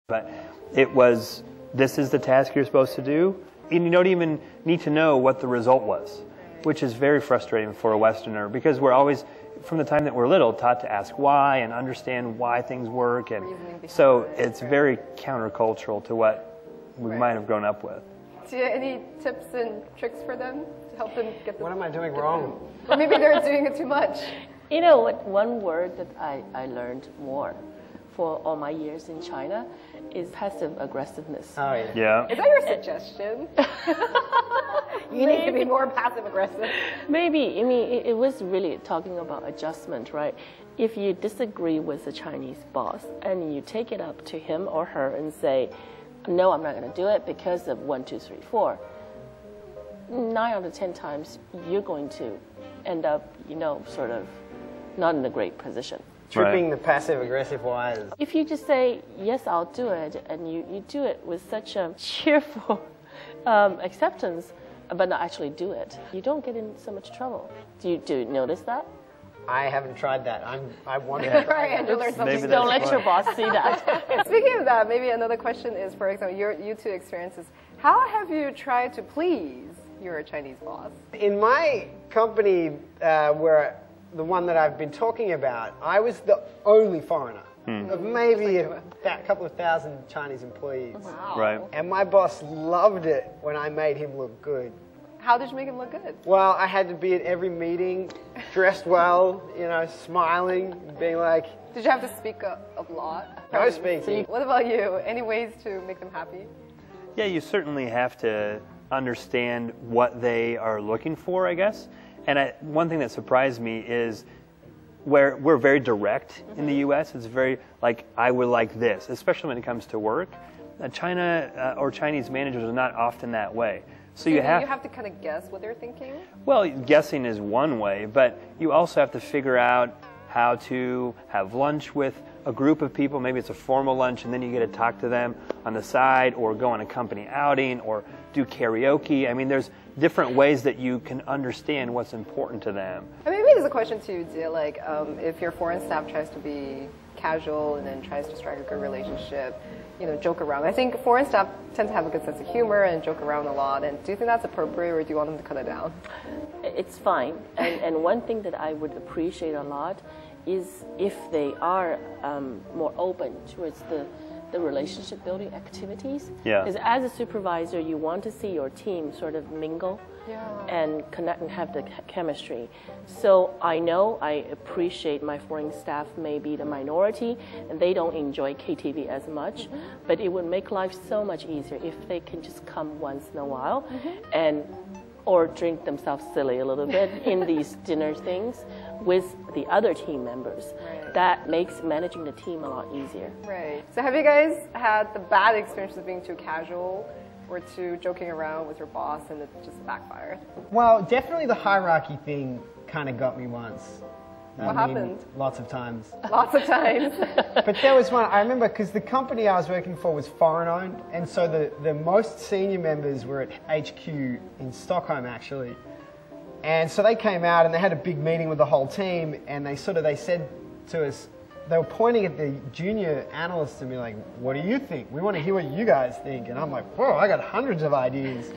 But it was, this is the task you're supposed to do, and you don't even need to know what the result was, which is very frustrating for a Westerner, because we're always, from the time that we're little, taught to ask why and understand why things work, and so it's very countercultural to what we might have grown up with. Do you have any tips and tricks for them to help them get the... What am I doing wrong? Or maybe they're doing it too much. You know what, one word that I learned more for all my years in China is passive aggressiveness. Oh, yeah. Yeah. Is that your suggestion? You need to be more passive aggressive. Maybe. I mean, it was really talking about adjustment, right? If you disagree with a Chinese boss and you take it up to him or her and say, no, I'm not going to do it because of 1, 2, 3, 4. 9 out of 10 times, you're going to end up, you know, sort of not in a great position. Tripping the passive-aggressive wires. If you just say, yes, I'll do it, and you do it with such a cheerful acceptance, but not actually do it, you don't get in so much trouble. Do you notice that? I haven't tried that. I want to try and learn something. Don't let your boss see that. Speaking of that, maybe another question is, for example, you two experiences. How have you tried to please your Chinese boss? In my company, where the one that I've been talking about, I was the only foreigner of maybe a couple of thousand Chinese employees. Wow. Right. And my boss loved it when I made him look good. How did you make him look good? Well, I had to be at every meeting, dressed well, you know, smiling, being like... Did you have to speak a lot? No speaking. What about you? Any ways to make them happy? Yeah, you certainly have to understand what they are looking for, I guess. And one thing that surprised me is where we're very direct in the U.S. It's very like, I would like this, especially when it comes to work. China or Chinese managers are not often that way. So you have to kind of guess what they're thinking? Well, guessing is one way, but you also have to figure out how to have lunch with a group of people. Maybe it's a formal lunch, and then you get to talk to them on the side, or go on a company outing, or do karaoke. I mean, there's different ways that you can understand what's important to them. And maybe there's a question too, Jia, like if your foreign staff tries to be casual and then tries to strike a good relationship, you know, joke around. I think foreign staff tend to have a good sense of humor and joke around a lot. And do you think that's appropriate, or do you want them to cut it down? It's fine. And one thing that I would appreciate a lot is if they are more open towards the relationship building activities. Yeah. Because as a supervisor, you want to see your team sort of mingle and connect and have the chemistry. So I know I appreciate my foreign staff may be the minority and they don't enjoy KTV as much, but it would make life so much easier if they can just come once in a while and or drink themselves silly a little bit in these dinner things with the other team members. Right. That makes managing the team a lot easier. Right. So have you guys had the bad experience of being too casual or too joking around with your boss and it just backfired? Well, definitely the hierarchy thing kind of got me once. What happened? Lots of times. Lots of times. But there was one, I remember, because the company I was working for was foreign-owned, and so the most senior members were at HQ in Stockholm, actually. And so they came out and they had a big meeting with the whole team, and they said to us, they were pointing at the junior analysts and be like, what do you think? We want to hear what you guys think. And I'm like, whoa, I got hundreds of ideas.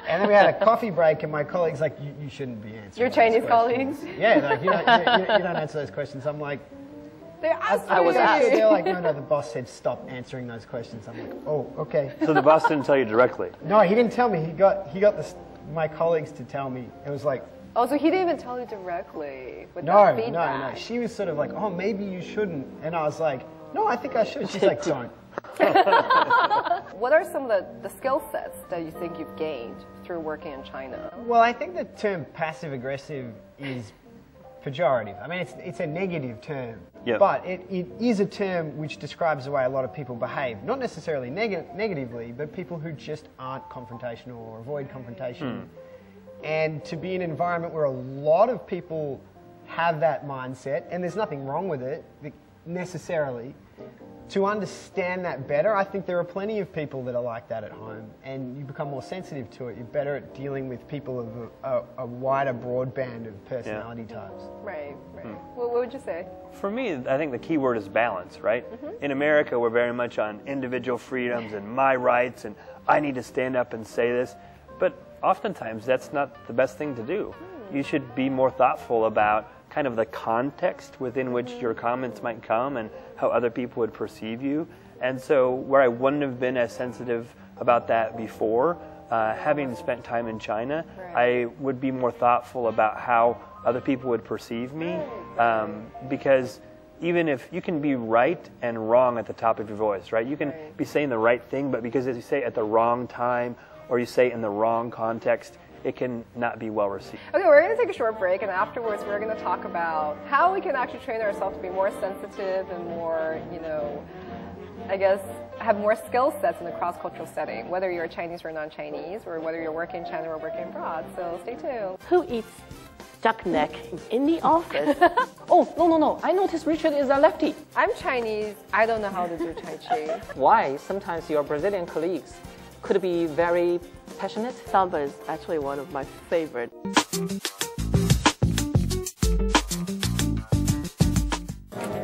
And then we had a coffee break, and my colleague's like, you shouldn't be answering Your Chinese questions. colleagues? Yeah, like, you don't answer those questions. I'm like, They asked I was asked. they're like, no, the boss said stop answering those questions. I'm like, oh, okay. So the boss didn't tell you directly? No, he didn't tell me. He got my colleagues to tell me. It was like, oh, so he didn't even tell you directly with that feedback? No. She was sort of like, oh, maybe you shouldn't. And I was like, no, I think I should. She's like, don't. What are some of the skill sets that you think you've gained through working in China? Well, I think the term passive-aggressive is pejorative. I mean, it's a negative term. Yep. But it is a term which describes the way a lot of people behave. Not necessarily negatively, but people who just aren't confrontational or avoid confrontation. And to be in an environment where a lot of people have that mindset, and there's nothing wrong with it necessarily, to understand that better, I think there are plenty of people that are like that at home, and you become more sensitive to it. You're better at dealing with people of a wider, broad band of personality types. Right, right. What would you say? For me, I think the key word is balance, right? In America, we're very much on individual freedoms and my rights, and I need to stand up and say this. But oftentimes, that's not the best thing to do. You should be more thoughtful about kind of the context within which your comments might come and how other people would perceive you. And so where I wouldn't have been as sensitive about that before, having spent time in China, I would be more thoughtful about how other people would perceive me, because even if you can be right and wrong at the top of your voice, right? You can be saying the right thing, but because you say it at the wrong time or you say it in the wrong context, it can not be well received. Okay, we're going to take a short break, and afterwards we're going to talk about how we can actually train ourselves to be more sensitive and more, you know, I guess, have more skill sets in a cross-cultural setting, whether you're Chinese or non-Chinese, or whether you're working in China or working abroad. So stay tuned. Who eats duck neck in the office? Oh, no. I noticed Richard is a lefty. I'm Chinese. I don't know how to do Tai Chi. Why? Sometimes your Brazilian colleagues could be very passionate. Samba is actually one of my favorite.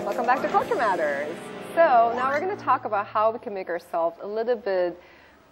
Welcome back to Culture Matters. So now we're going to talk about how we can make ourselves a little bit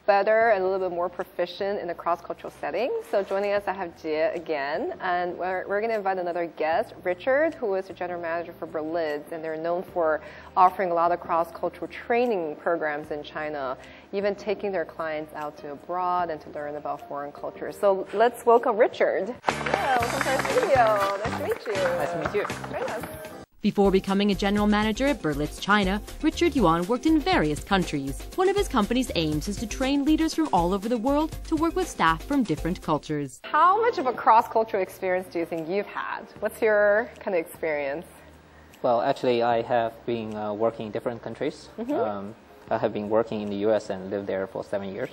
better and a little bit more proficient in a cross-cultural setting. So joining us, I have Jie again, and we're going to invite another guest, Richard, who is the general manager for Berlitz, and they're known for offering a lot of cross-cultural training programs in China, even taking their clients out to abroad and to learn about foreign cultures. So let's welcome Richard. Yeah, welcome to our studio. Nice to meet you. Nice to meet you. Join us. Before becoming a general manager at Berlitz China, Richard Yuan worked in various countries. One of his company's aims is to train leaders from all over the world to work with staff from different cultures. How much of a cross-cultural experience do you think you've had? What's your kind of experience? Well, actually, I have been working in different countries. I have been working in the US and lived there for 7 years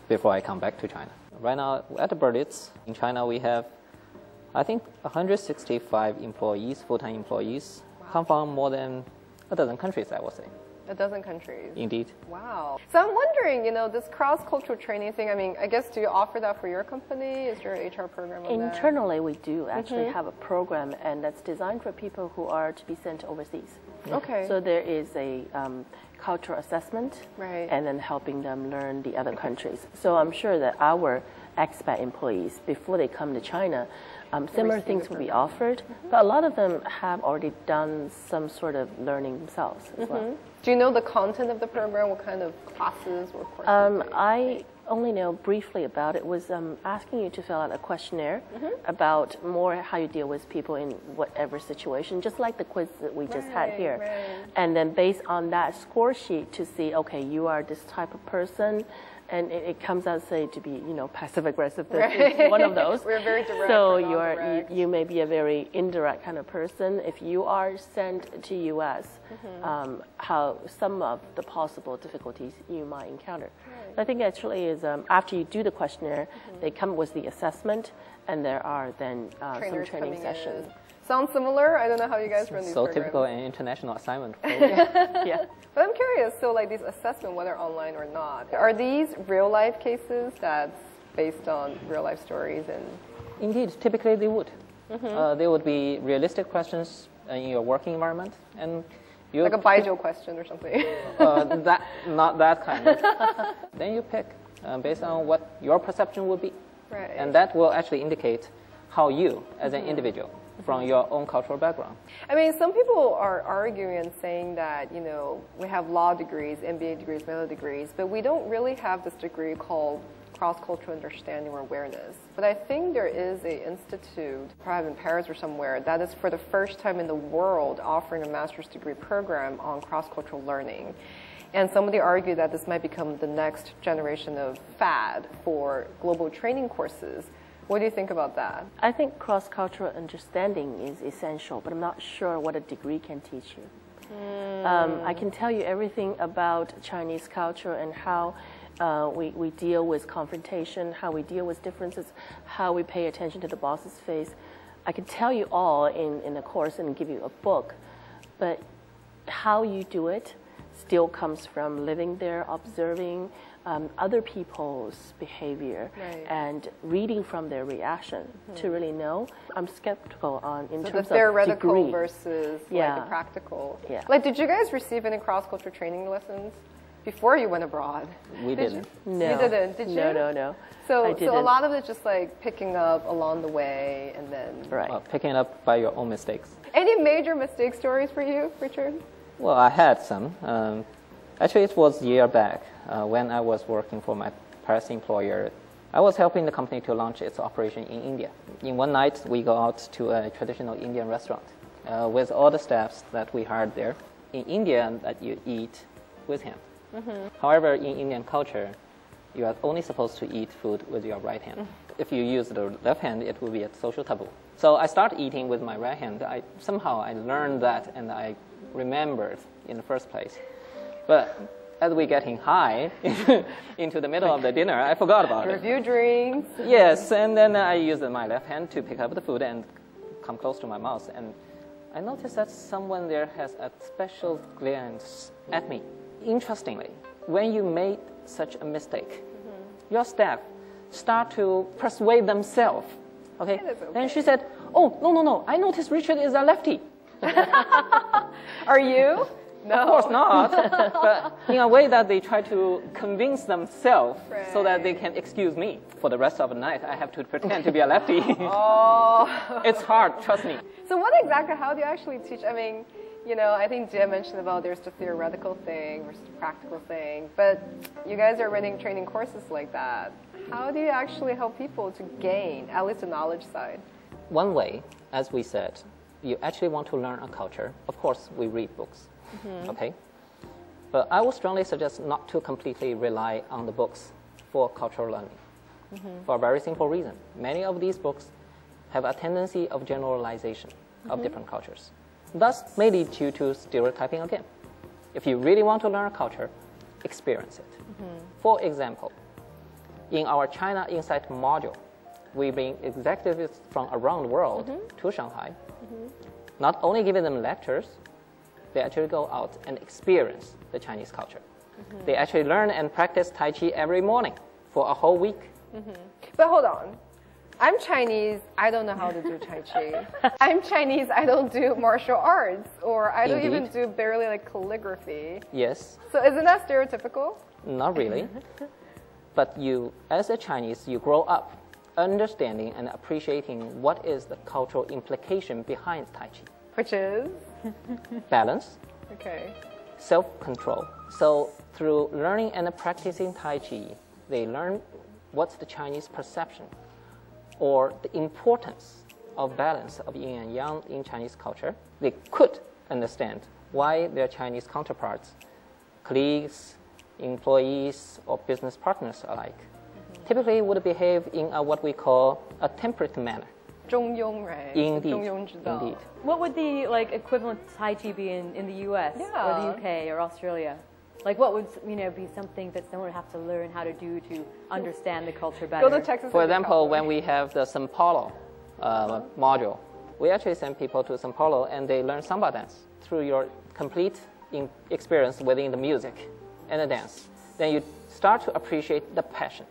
before I come back to China. Right now, at the Berlitz in China, we have, I think, 165 employees, full-time employees, come from more than a dozen countries, I would say. A dozen countries. Indeed. Wow. So I'm wondering, you know, this cross-cultural training thing, I mean, I guess, do you offer that for your company? Is there an HR program on that? Internally, we do actually have a program, and that's designed for people who are to be sent overseas. Okay. So there is a cultural assessment, Right. and then helping them learn the other countries. So I'm sure that our expat employees, before they come to China, similar things will be offered, but a lot of them have already done some sort of learning themselves as well. Do you know the content of the program? What kind of classes or courses? I only know briefly about it. Was asking you to fill out a questionnaire about more how you deal with people in whatever situation, just like the quiz that we just had here. Right. And then based on that score sheet to see, okay, you are this type of person, and it comes out, say, to be, you know, passive-aggressive. It's one of those. We're very direct. So we're non-direct. you may be a very indirect kind of person. If you are sent to U.S., how some of the possible difficulties you might encounter. Right. I think actually is after you do the questionnaire, they come with the assessment, and there are then some training sessions. Sounds similar. I don't know how you guys run these So programs. typical and international assignment program. Yeah. But I'm curious, so like these assessments, whether online or not, are these real life cases that's based on real life stories? And Indeed, typically they would. They would be realistic questions in your working environment, and you like a Baijiu question or something. not that kind of. Then you pick based on what your perception would be, Right. and that will actually indicate how you, as an individual, from your own cultural background. I mean, some people are arguing and saying that, you know, we have law degrees, MBA degrees, medical degrees, but we don't really have this degree called cross-cultural understanding or awareness. But I think there is an institute, probably in Paris or somewhere, that is for the first time in the world offering a master's degree program on cross-cultural learning. And somebody argued that this might become the next generation of fad for global training courses. What do you think about that? I think cross-cultural understanding is essential, but I'm not sure what a degree can teach you. I can tell you everything about Chinese culture and how we deal with confrontation, how we deal with differences, how we pay attention to the boss's face. I can tell you all in a course and give you a book, but how you do it still comes from living there, observing other people's behavior, Right. and reading from their reaction to really know. I'm skeptical on in So terms the theoretical of degree. versus like Yeah. the practical. Yeah. Like, did you guys receive any cross-culture training lessons before you went abroad? We Did didn't. You? No. You didn't, did you? No. So, I so a didn't. lot of it's just like picking up along the way, and then. Right. Picking it up by your own mistakes. Any major mistake stories for you, Richard? Well, I had some. Actually, it was a year back when I was working for my past employer. I was helping the company to launch its operation in India. In one night, we go out to a traditional Indian restaurant with all the staffs that we hired there. In India, that you eat with hand. However, in Indian culture, you are only supposed to eat food with your right hand. If you use the left hand, it will be a social taboo. So I started eating with my right hand. Somehow I learned that, and I remembered in the first place. But as we getting high into the middle of the dinner, I forgot about it. Review drinks. Yes, and then I used my left hand to pick up the food and come close to my mouth. And I noticed that someone there has a special glance at me. Interestingly, when you made such a mistake, your staff start to persuade themselves. Okay? It is okay. Then she said, "Oh, no, I noticed Richard is a lefty." Are you? No. Of course not, but in a way that they try to convince themselves so that they can excuse me. For the rest of the night, I have to pretend to be a lefty. Oh. It's hard, trust me. So what exactly, how do you actually teach? I mean, you know, I think Jia mentioned about there's the theoretical thing versus the practical thing, but you guys are running training courses like that. How do you actually help people to gain, at least the knowledge side? One way, as we said, you actually want to learn a culture. Of course, we read books, okay? But I would strongly suggest not to completely rely on the books for cultural learning, for a very simple reason. Many of these books have a tendency of generalization of different cultures. Thus, may lead you to stereotyping again. If you really want to learn a culture, experience it. For example, in our China Insight module, we bring executives from around the world to Shanghai. Not only giving them lectures, they actually go out and experience the Chinese culture. They actually learn and practice Tai Chi every morning for a whole week. But hold on. I'm Chinese, I don't know how to do Tai Chi. I'm Chinese, I don't do martial arts, or I don't even do barely like calligraphy. Yes, So isn't that stereotypical? not really. But you, as a Chinese, you grow up understanding and appreciating what is the cultural implication behind Tai Chi. Which is? Balance, Okay. self-control. So through learning and practicing Tai Chi, they learn what's the Chinese perception or the importance of balance of yin and yang in Chinese culture. They could understand why their Chinese counterparts, colleagues, employees, or business partners alike, typically would behave in what we call a temperate manner. 中庸, right? Indeed, 中庸之道. indeed. What would the like equivalent to Tai Chi be in the U.S. or Yeah. the UK or Australia? Like, what would be something that someone would have to learn how to do to understand the culture better? Go to Texas. For and be example, cowboy. when we have the Sao Paulo module, we actually send people to Sao Paulo and they learn samba dance through your complete experience within the music and the dance. Then you start to appreciate the passion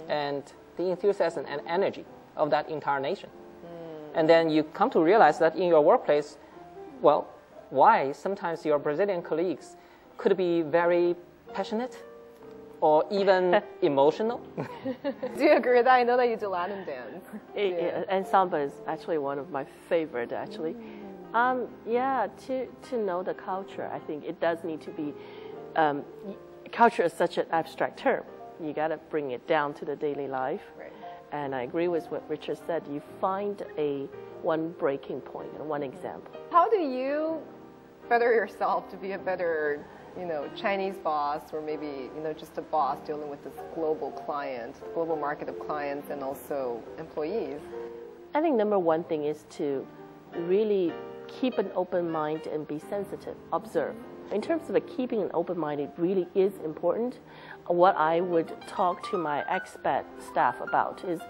and the enthusiasm and energy of that entire nation. And then you come to realize that in your workplace, well, why sometimes your Brazilian colleagues could be very passionate or even emotional. Do you agree with that? I know that you do Latin dance. And samba is actually one of my favorite, actually. Yeah, to know the culture, I think it does need to be, culture is such an abstract term. You got to bring it down to the daily life. Right. And I agree with what Richard said. You find one breaking point and one example. How do you better yourself to be a better, Chinese boss, or maybe, just a boss dealing with this global client, global market of clients, and also employees? I think number one thing is to really keep an open mind and be sensitive, observe. In terms of keeping an open mind, it really is important. What I would talk to my expat staff about is